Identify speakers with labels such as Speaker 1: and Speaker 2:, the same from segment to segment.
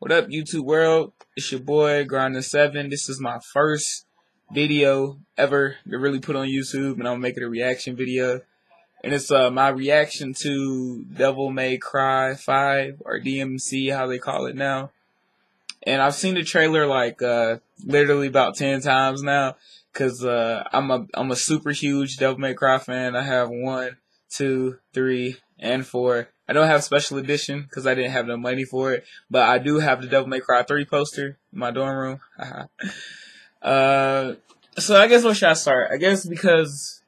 Speaker 1: What up, YouTube world? It's your boy Grinder7. This is my first video ever to really put on YouTube, and I'm making a reaction video. And it's my reaction to Devil May Cry 5 or DMC, how they call it now. And I've seen the trailer like literally about 10 times now, cause I'm a super huge Devil May Cry fan. I have 1, 2, 3, and 4. I don't have special edition because I didn't have no money for it, but I do have the Devil May Cry 3 poster in my dorm room. So I guess where should I start? I guess because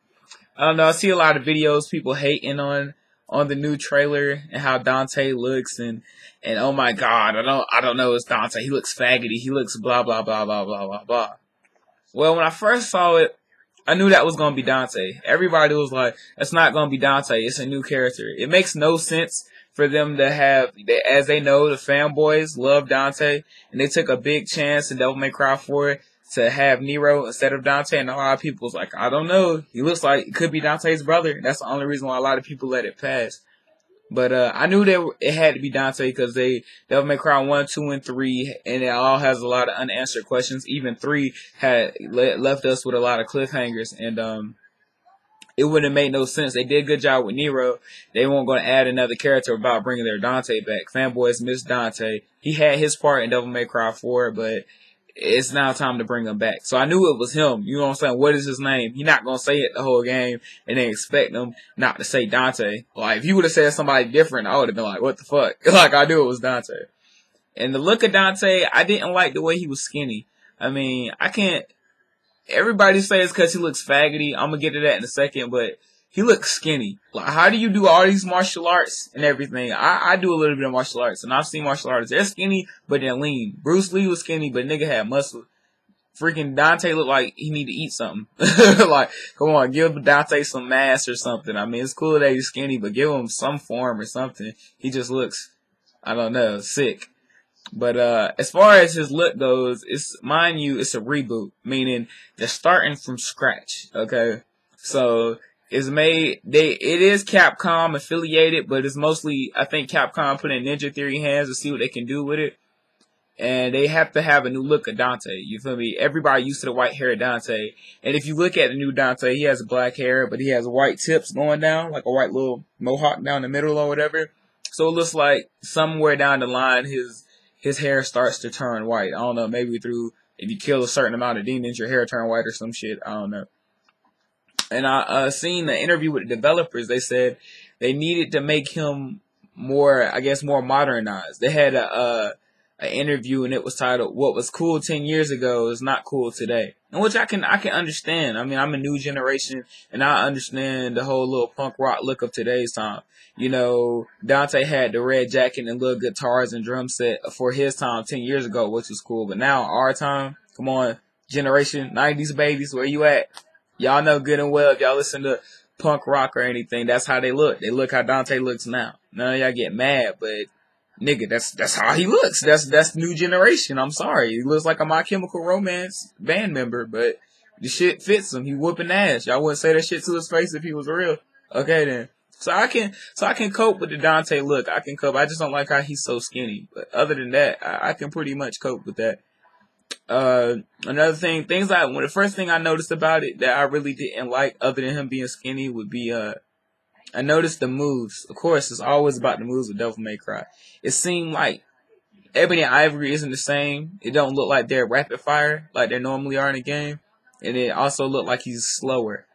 Speaker 1: I don't know. I see a lot of videos people hating on the new trailer and how Dante looks and oh my God, I don't know. It's Dante. He looks faggoty. He looks blah blah blah blah blah blah blah. Well, when I first saw it, I knew that was gonna be Dante. Everybody was like, "It's not gonna be Dante. It's a new character." It makes no sense for them to have, as they know, the fanboys love Dante, and they took a big chance in Devil May Cry 4 to have Nero instead of Dante, and a lot of people was like, I don't know, he looks like it could be Dante's brother. That's the only reason why a lot of people let it pass. But I knew that it had to be Dante because Devil May Cry 1, 2, and 3, and it all has a lot of unanswered questions. Even 3 had left us with a lot of cliffhangers, and it wouldn't have made no sense. They did a good job with Nero. They weren't going to add another character without bringing their Dante back. Fanboys miss Dante. He had his part in Devil May Cry 4, but it's now time to bring him back. So I knew it was him. You know what I'm saying? What is his name? He's not going to say it the whole game and then expect him not to say Dante. Like, if he would have said somebody different, I would have been like, what the fuck? Like, I knew it was Dante. And the look of Dante, I didn't like the way he was skinny. I mean, I can't... Everybody says because he looks faggoty. I'm going to get to that in a second, but he looks skinny. Like, how do you do all these martial arts and everything? I do a little bit of martial arts, and I've seen martial artists. They're skinny, but they're lean. Bruce Lee was skinny, but nigga had muscle. Freaking Dante looked like he need to eat something. Like, come on, give Dante some mass or something. I mean, it's cool that he's skinny, but give him some form or something. He just looks, I don't know, sick. But as far as his look goes, mind you, it's a reboot, meaning they're starting from scratch. Okay, so it's made. It is Capcom affiliated, but it's mostly, I think, Capcom put in Ninja Theory hands to see what they can do with it, and they have to have a new look of Dante. You feel me? Everybody used to the white hair Dante, and if you look at the new Dante, he has black hair, but he has white tips going down, like a white little mohawk down the middle or whatever. So it looks like somewhere down the line, his hair starts to turn white. I don't know, maybe through, if you kill a certain amount of demons, your hair turn white or some shit. I don't know. And I seen the interview with the developers. They said they needed to make him more, I guess, more modernized. They had an interview, and it was titled, "What was cool 10 years ago is not cool today." And which I can understand. I mean, I'm a new generation, and I understand the whole little punk rock look of today's time. You know, Dante had the red jacket and little guitars and drum set for his time 10 years ago, which was cool. But now, our time, come on, generation, 90s babies, where you at? Y'all know good and well, if y'all listen to punk rock or anything, that's how they look. They look how Dante looks now. None of y'all get mad, but nigga, that's how he looks. That's new generation. I'm sorry. He looks like a My Chemical Romance band member, but the shit fits him. He whooping ass. Y'all wouldn't say that shit to his face if he was real. Okay then. So I can cope with the Dante look. I can cope. I just don't like how he's so skinny. But other than that, I can pretty much cope with that. Another thing, the first thing I noticed about it that I really didn't like, other than him being skinny, would be I noticed the moves. Of course, it's always about the moves with Devil May Cry. It seemed like Ebony and Ivory isn't the same. It don't look like they're rapid fire like they normally are in a game. And it also looked like he's slower.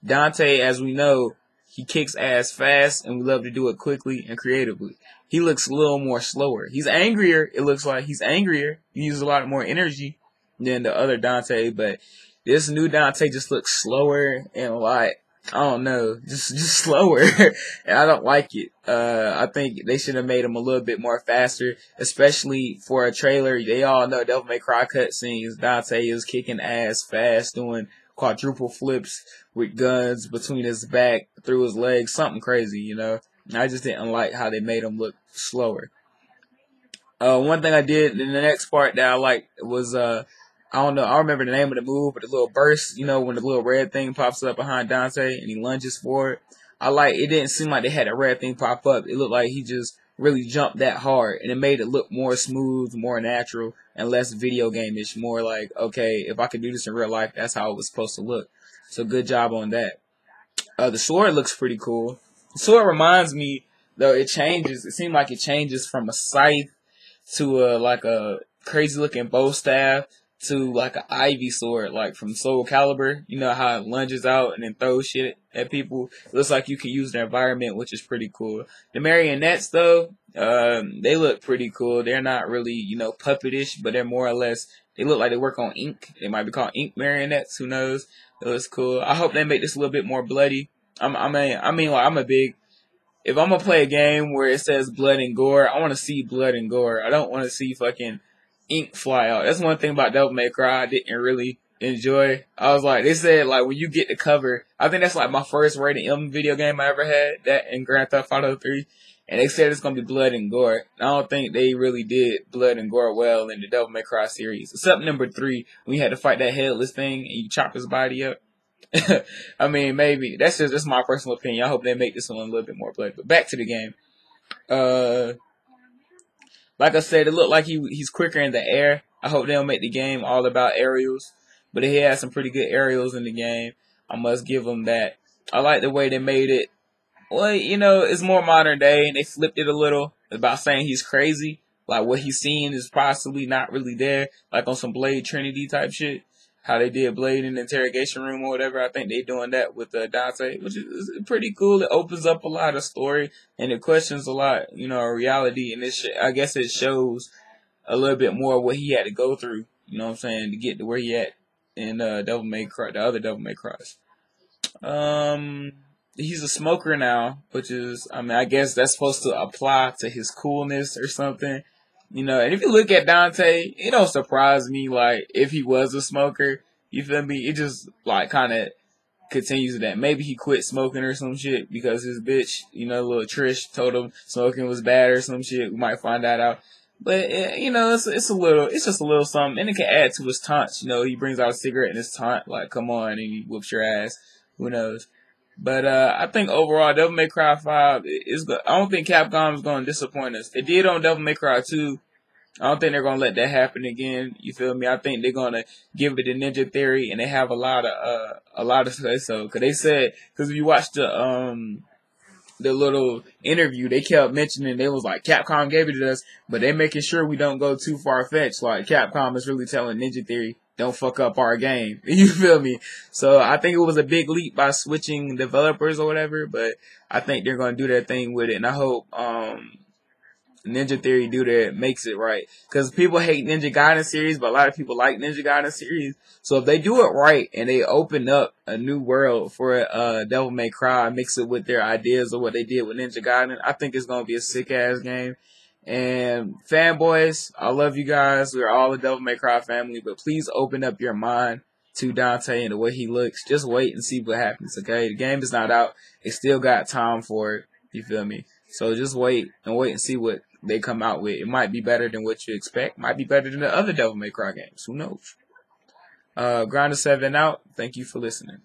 Speaker 1: Dante, as we know, he kicks ass fast, and we love to do it quickly and creatively. He looks a little more slower. He's angrier. It looks like he's angrier. He uses a lot more energy than the other Dante, but this new Dante just looks slower and like, I don't know, just slower, and I don't like it. I think they should have made him a little bit more faster, especially for a trailer. They all know Devil May Cry cutscenes. Dante is kicking ass fast, doing quadruple flips with guns between his back, through his legs, something crazy, you know. I just didn't like how they made him look slower. One thing I did in the next part that I liked was I don't know, I remember the name of the move, but the little burst, you know, when the little red thing pops up behind Dante and he lunges forward. It didn't seem like they had a red thing pop up. It looked like he just really jump that hard, and it made it look more smooth, more natural, and less video game-ish. More like, okay, if I could do this in real life, that's how it was supposed to look. So good job on that. The sword looks pretty cool. The sword reminds me, though it changes. It seems like it changes from a scythe to like a crazy looking bow staff to like an ivy sword, like from Soul Calibur. You know how it lunges out and then throws shit at people. It looks like you can use their environment, which is pretty cool. The marionettes, though, they look pretty cool. They're not really, you know, puppetish, but they're more or less. They look like they work on ink. They might be called ink marionettes. Who knows? It looks cool. I hope they make this a little bit more bloody. I mean, like, I'm a big. If I'm gonna play a game where it says blood and gore, I want to see blood and gore. I don't want to see fucking ink fly out. That's one thing about Devil May Cry I didn't really enjoy. I was like, they said like when you get the cover, I think that's like my first rated M video game I ever had. That in Grand Theft Auto 3, and they said it's gonna be blood and gore. I don't think they really did blood and gore well in the Devil May Cry series, except number 3 when you had to fight that headless thing and you chop his body up. I mean, maybe that's my personal opinion. I hope they make this one a little bit more bloody. But back to the game. Like I said, it looked like he's quicker in the air. I hope they don't make the game all about aerials, but he has some pretty good aerials in the game. I must give him that. I like the way they made it. Well, you know, it's more modern day, and they flipped it a little about saying he's crazy. Like what he's seeing is possibly not really there, like on some Blade Trinity type shit. How they did Blade in the interrogation room or whatever. I think they're doing that with Dante, which is pretty cool. It opens up a lot of story and it questions a lot, you know, reality. And I guess it shows a little bit more what he had to go through, you know what I'm saying, to get to where he at in Devil May Cry, the other Devil May Crys. He's a smoker now, which is, I mean, I guess that's supposed to apply to his coolness or something. You know, and if you look at Dante, it don't surprise me, like, if he was a smoker, you feel me? It just, like, kind of continues that. Maybe he quit smoking or some shit because his bitch, you know, little Trish told him smoking was bad or some shit. We might find that out. But, you know, it's just a little something. And it can add to his taunts. You know, he brings out a cigarette in his taunt, like, come on, and he whoops your ass. Who knows? But I think overall, Devil May Cry 5 is good. I don't think Capcom is going to disappoint us. They did on Devil May Cry 2. I don't think they're going to let that happen again. You feel me? I think they're going to give it a Ninja Theory, and they have a lot of say so. Because they said, because if you watch the little interview, they kept mentioning, they was like, Capcom gave it to us, but they making sure we don't go too far-fetched. Like, Capcom is really telling Ninja Theory, don't fuck up our game. You feel me? So I think it was a big leap by switching developers or whatever, but I think they're going to do their thing with it, and I hope Ninja Theory do that, makes it right. Because people hate Ninja Gaiden series, but a lot of people like Ninja Gaiden series. So if they do it right and they open up a new world for Devil May Cry, mix it with their ideas of what they did with Ninja Gaiden, I think it's going to be a sick-ass game. And fanboys, I love you guys. We're all a Devil May Cry family, but please open up your mind to Dante and the way he looks. Just wait and see what happens, okay? The game is not out. It still got time for it. You feel me? So just wait and see what they come out with. It might be better than what you expect. Might be better than the other Devil May Cry games. Who knows? Grinder7 out. Thank you for listening.